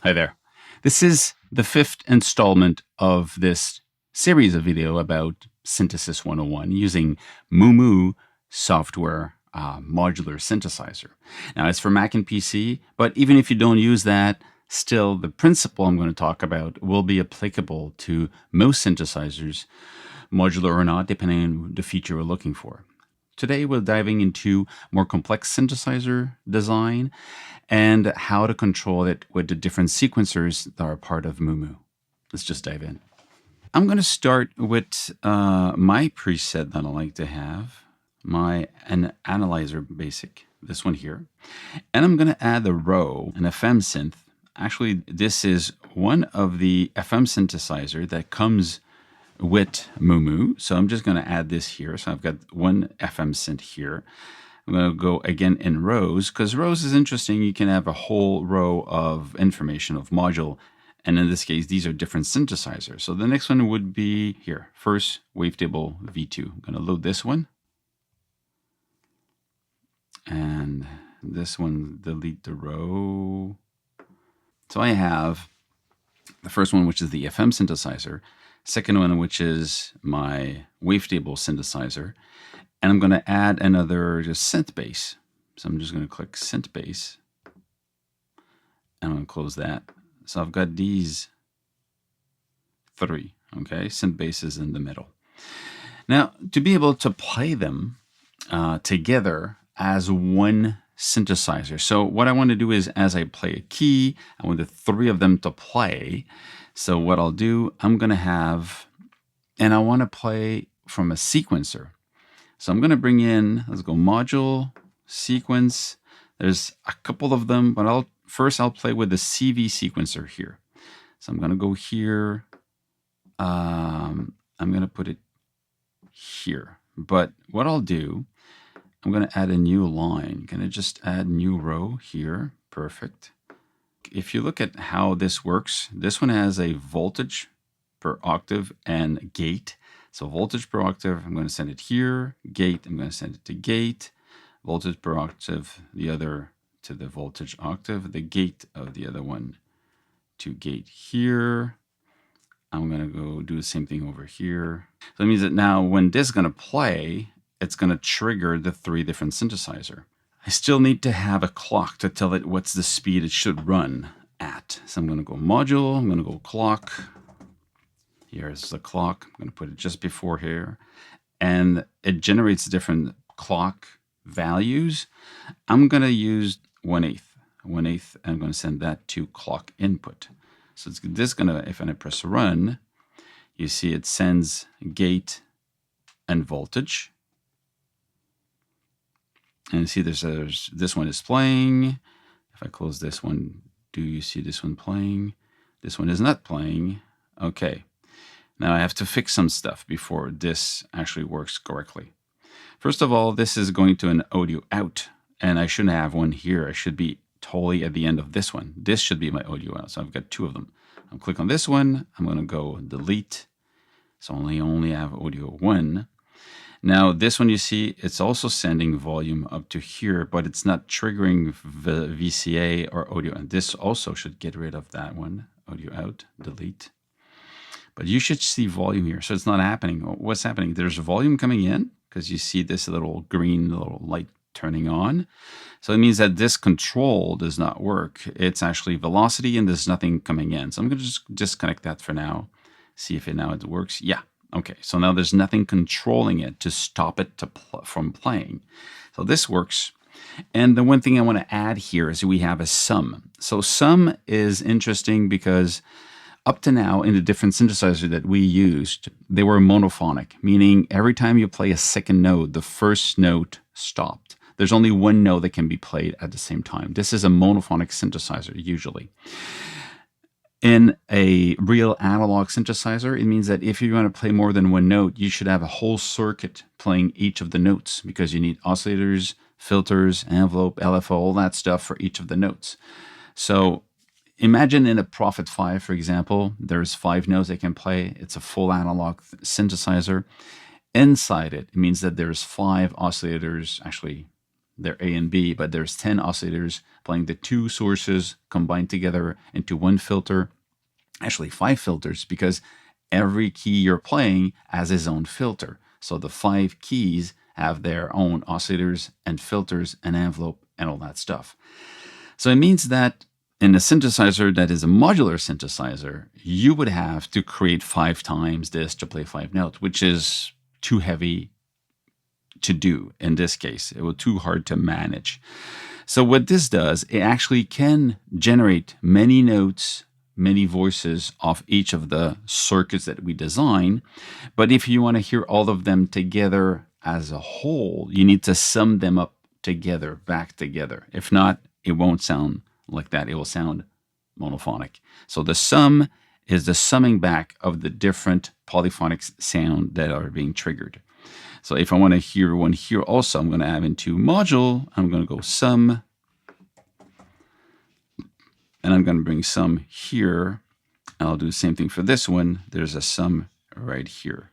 Hi there. This is the fifth installment of this series of video about Synthesis 101 using Moomu software modular synthesizer. Now it's for Mac and PC, but even if you don't use that, still the principle I'm going to talk about will be applicable to most synthesizers, modular or not, depending on the feature we're looking for. Today we're diving into more complex synthesizer design and how to control it with the different sequencers that are part of Moomu. Let's just dive in. I'm going to start with my preset that I like to have, an analyzer basic, this one here. And I'm going to add a row, an FM synth. Actually, this is one of the FM synthesizer that comes with Moomu. So I'm just going to add this here. So I've got one FM synth here. I'm going to go again in rows because rows is interesting. You can have a whole row of information of module. And in this case, these are different synthesizers. So the next one would be here. First, wavetable V2. I'm going to load this one. And this one, delete the row. So I have the first one, which is the FM synthesizer. Second one, which is my wavetable synthesizer. And I'm going to add another just synth bass. So I'm just going to click synth bass. And I'm going to close that. So I've got these three, okay? Synth bass is in the middle. Now, to be able to play them together as one synthesizer. So what I want to do is as I play a key, I want the three of them to play. So what I'll do, I'm going to have, and I want to play from a sequencer. So I'm going to bring in, let's go module, sequence. There's a couple of them, but I'll play with the CV sequencer here. So I'm going to go here. I'm going to put it here. But what I'll do, I'm going to add a new line. Going to just add new row here. Perfect. If you look at how this works, this one has a voltage per octave and gate. So voltage per octave, I'm going to send it here. Gate, I'm going to send it to gate. Voltage per octave, the other to the voltage octave. The gate of the other one to gate here. I'm going to go do the same thing over here. So that means that now when this is going to play, it's going to trigger the three different synthesizer. I still need to have a clock to tell it what's the speed it should run at. So I'm going to go module, I'm going to go clock. Here's the clock. I'm going to put it just before here. And it generates different clock values. I'm going to use 1/8. 1/8, I'm going to send that to clock input. So it's this going to, if I press run, you see it sends gate and voltage. And see there's this one is playing. If I close this one, do you see this one playing? This one is not playing. Okay. Now I have to fix some stuff before this actually works correctly. First of all, this is going to an audio out, and I shouldn't have one here. I should be totally at the end of this one. This should be my audio out, so I've got two of them. I'll click on this one. I'm going to go delete. So I only have audio 1. Now this one, you see, it's also sending volume up to here, but it's not triggering VCA or audio. And this also should get rid of that one. Audio out, delete. But you should see volume here. So it's not happening. What's happening? There's volume coming in because you see this little green little light turning on. So it means that this control does not work. It's actually velocity and there's nothing coming in. So I'm going to just disconnect that for now. See if it works. Yeah. Okay. So now there's nothing controlling it to stop it from playing. So this works. And the one thing I want to add here is we have a sum. So sum is interesting because up to now, in the different synthesizers that we used, they were monophonic, meaning every time you play a second note, the first note stopped. There's only one note that can be played at the same time. This is a monophonic synthesizer, usually. In a real analog synthesizer, it means that if you want to play more than one note, you should have a whole circuit playing each of the notes because you need oscillators, filters, envelope, LFO, all that stuff for each of the notes. So imagine in a Prophet 5, for example, there's 5 notes they can play. It's a full analog synthesizer. Inside it, it means that there's 5 oscillators, actually they're A and B, but there's 10 oscillators playing the two sources combined together into one filter. Actually 5 filters, because every key you're playing has its own filter. So the 5 keys have their own oscillators and filters and envelope and all that stuff. So it means that in a synthesizer that is a modular synthesizer, you would have to create 5 times this to play 5 notes, which is too heavy to do in this case. It was too hard to manage. So what this does, it actually can generate many notes, many voices off each of the circuits that we design. But if you want to hear all of them together as a whole, you need to sum them up together, back together. If not, it won't sound like that. It will sound monophonic. So the sum is the summing back of the different polyphonic sound that are being triggered. So if I want to hear one here also, I'm going to add into module. I'm going to go sum. And I'm going to bring sum here. And I'll do the same thing for this one. There's a sum right here.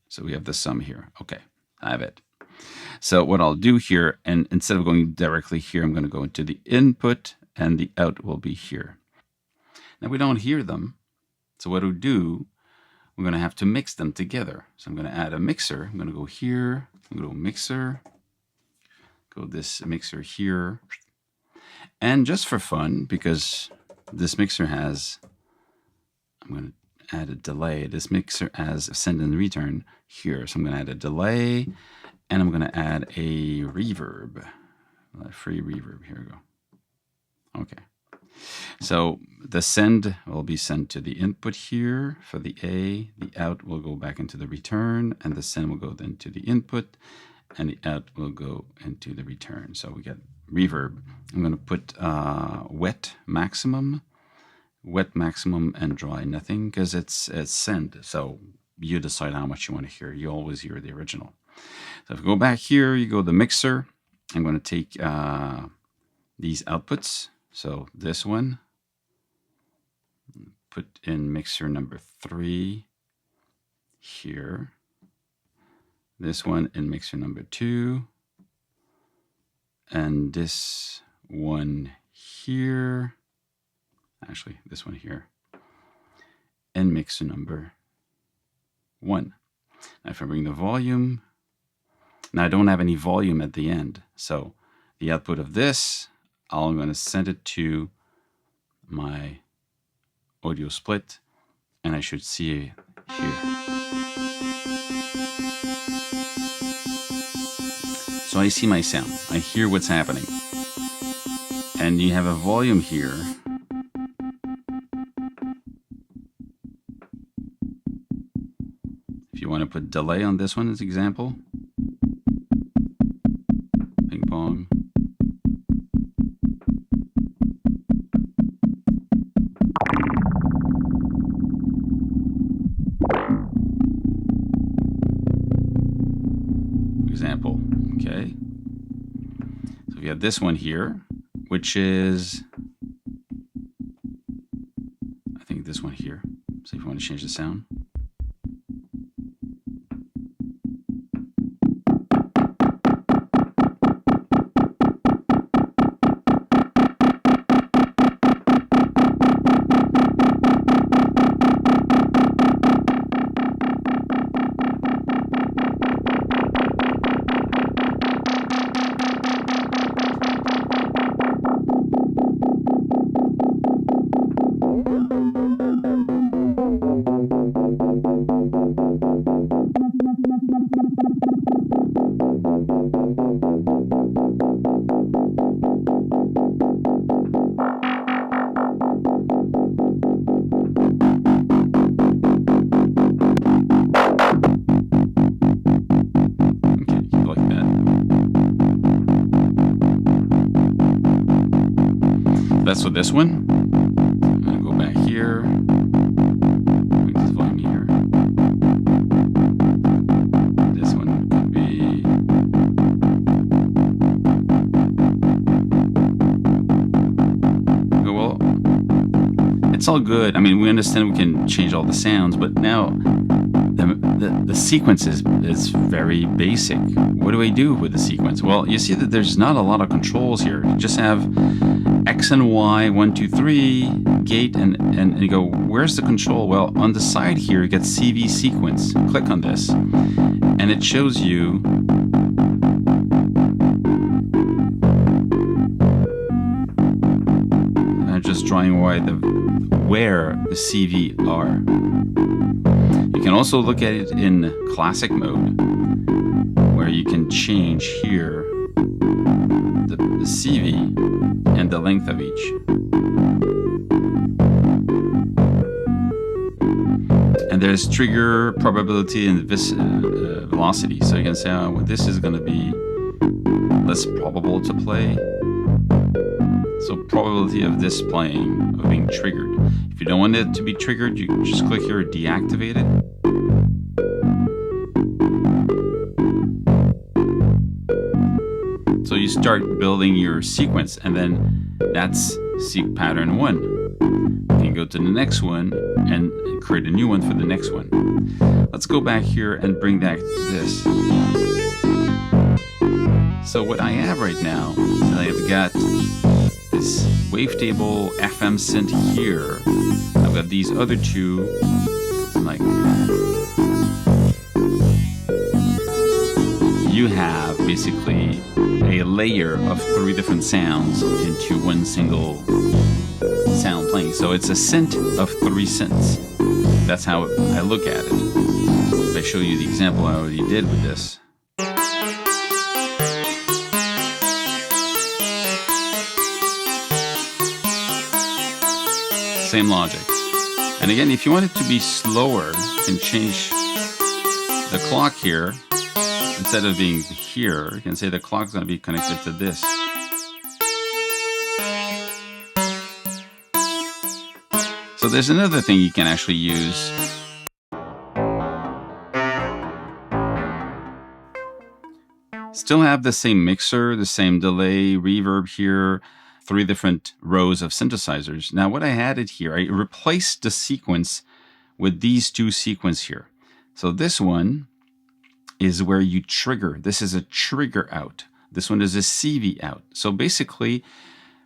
So we have the sum here. Okay, I have it. So what I'll do here, and instead of going directly here, I'm going to go into the input and the out will be here. Now we don't hear them. So what we'll do, we're going to have to mix them together. So I'm going to add a mixer. I'm going to go here. I'm going to go mixer. Go this mixer here. And just for fun, because this mixer has, I'm going to add a delay. This mixer has a send and return here. So I'm going to add a delay and I'm going to add a reverb, a free reverb. Here we go. Okay. So the send will be sent to the input here for the A, the out will go back into the return, and the send will go then to the input, and the out will go into the return. So we get reverb. I'm going to put wet maximum, and dry nothing, because it's send. So you decide how much you want to hear. You always hear the original. So if you go back here, you go to the mixer. I'm going to take these outputs. So this one, put in mixer number 3 here. This one in mixer number 2. And this one here. Actually, this one here. And mixer number 1. Now if I bring the volume, now I don't have any volume at the end. So the output of this, I'm going to send it to my audio split, and I should see here. So I see my sound. I hear what's happening. And you have a volume here. If you want to put delay on this one as example. Ping pong. Example. Okay. So we have this one here, which is, I think this one here. So if you want to change the sound. That's for this one. I'm going to go back here. Bring this volume here. This one could be. Well, It's all good. I mean, we understand we can change all the sounds, but now the sequence is very basic. What do I do with the sequence? Well, you see that there's not a lot of controls here. You just have X and Y, 1, 2, 3, gate, and you go, where's the control? Well, on the side here, you get CV sequence. Click on this, and it shows you I'm just drawing where the CV are. You can also look at it in classic mode, where you can change here the CV and the length of each. And there's trigger, probability, and velocity. So you can say, oh, well, this is going to be less probable to play. So probability of this playing, of being triggered. If you don't want it to be triggered, you can just click here, deactivate it. So you start building your sequence, and then that's pattern 1. You can go to the next one and create a new one for the next one. Let's go back here and bring back this. So what I have right now, I've got this wavetable FM synth here. I've got these other two, like you have basically a layer of 3 different sounds into one single sound playing. So it's a synth of 3 synths. That's how I look at it. If I show you the example I already did with this. Same logic. And again, if you want it to be slower, you can change the clock here. Instead of being here, you can say the clock's going to be connected to this. So there's another thing you can actually use. Still have the same mixer, the same delay, reverb here, 3 different rows of synthesizers. Now what I added here, I replaced the sequence with these 2 sequences here. So this one is where you trigger. This is a trigger out. This one is a CV out. So basically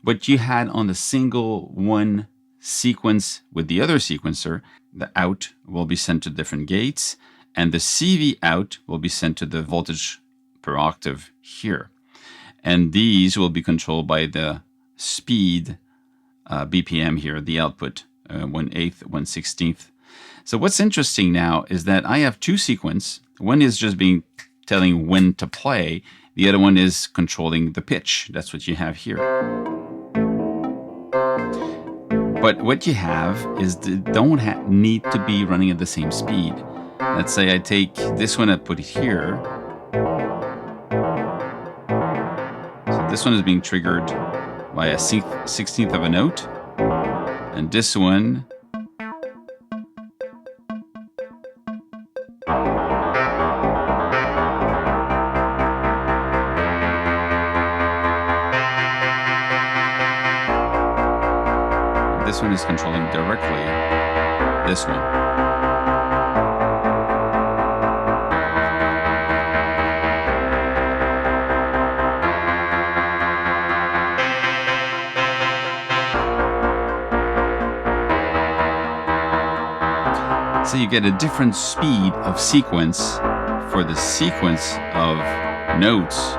what you had on the single one sequence with the other sequencer, the out will be sent to different gates, and the CV out will be sent to the voltage per octave here. And these will be controlled by the speed BPM here, the output 1/8, 1/16. So what's interesting now is that I have 2 sequences. One is just telling when to play. The other one is controlling the pitch. That's what you have here. But what you have is don't need to be running at the same speed. Let's say I take this one and put it here. So this one is being triggered by a 16th of a note. And this one is controlling directly this one. So you get a different speed of sequence for the sequence of notes.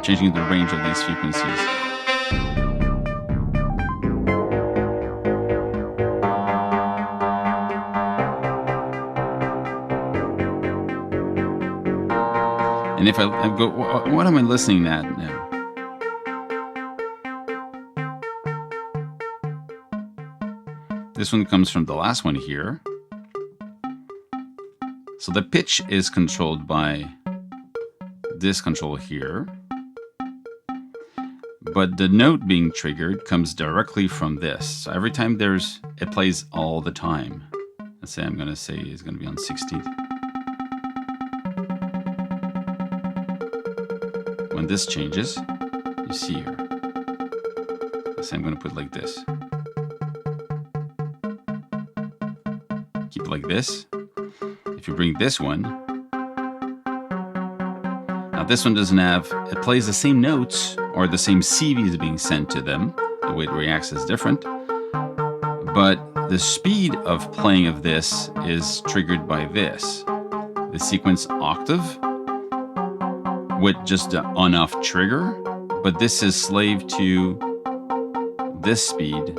Changing the range of these frequencies. And if I go, what am I listening at now? This one comes from the last one here. So the pitch is controlled by this control here. but the note being triggered comes directly from this. So every time it plays all the time. Let's say I'm going to say it's going to be on 16th. When this changes, you see here. Let's say I'm going to put like this. Keep it like this. If you bring this one, now this one doesn't have, it plays the same notes or the same CV is being sent to them. The way it reacts is different. But the speed of playing of this is triggered by this. The sequence octave with just the on-off trigger, but this is slave to this speed,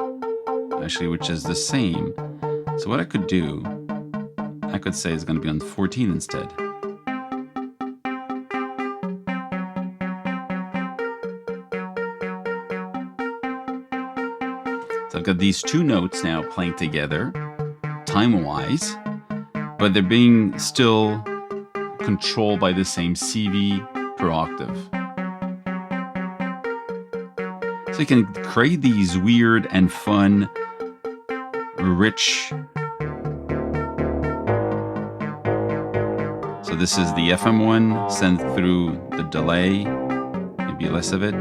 actually, which is the same. So what I could do, I could say it's going to be on 14 instead. So I've got these two notes now playing together, time-wise, but they're being still controlled by the same CV per octave. So you can create these weird and fun, rich. So this is the FM one sent through the delay, maybe less of it.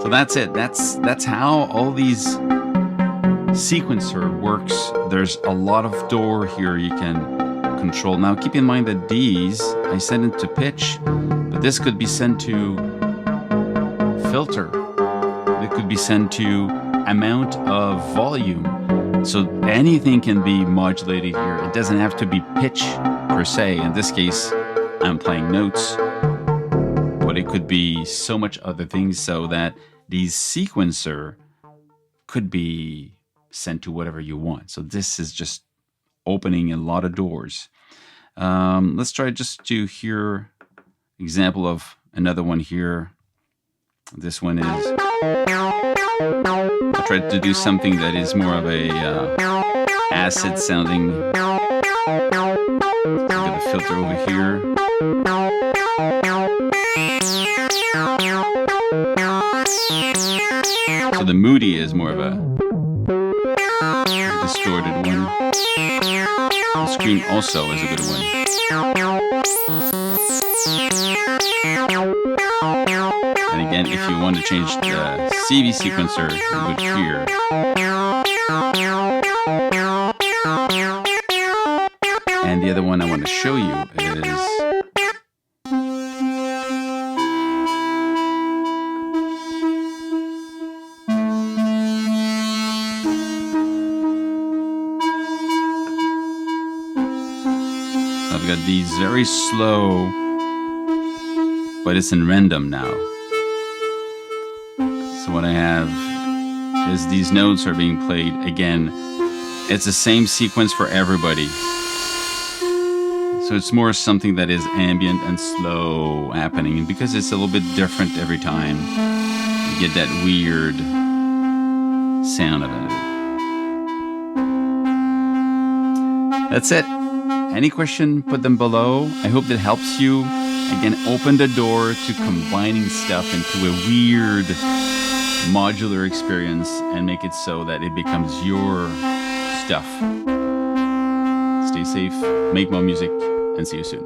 So that's it. That's how all these sequencer works. There's a lot of door here you can control. Now keep in mind that these, I send it to pitch, but this could be sent to filter. It could be sent to amount of volume. So anything can be modulated here. It doesn't have to be pitch per se. In this case, I'm playing notes, but it could be so much other things, so that these sequencer could be sent to whatever you want. So this is just opening a lot of doors. Let's try just to hear example of another one here. This one is, I tried to do something that is more of a acid sounding. Got the filter over here. So the moody is more of a distorted one. The scream also is a good one. And again, if you want to change the CV sequencer, you would here. And the other one I want to show you is I've got these very slow, but it's in random now. So what I have is these notes are being played again. It's the same sequence for everybody. So it's more something that is ambient and slow happening. And because it's a little bit different every time, you get that weird sound of it. That's it. Any question, put them below. I hope that helps you. Again, open the door to combining stuff into a weird modular experience and make it so that it becomes your stuff. Stay safe, make more music, and see you soon.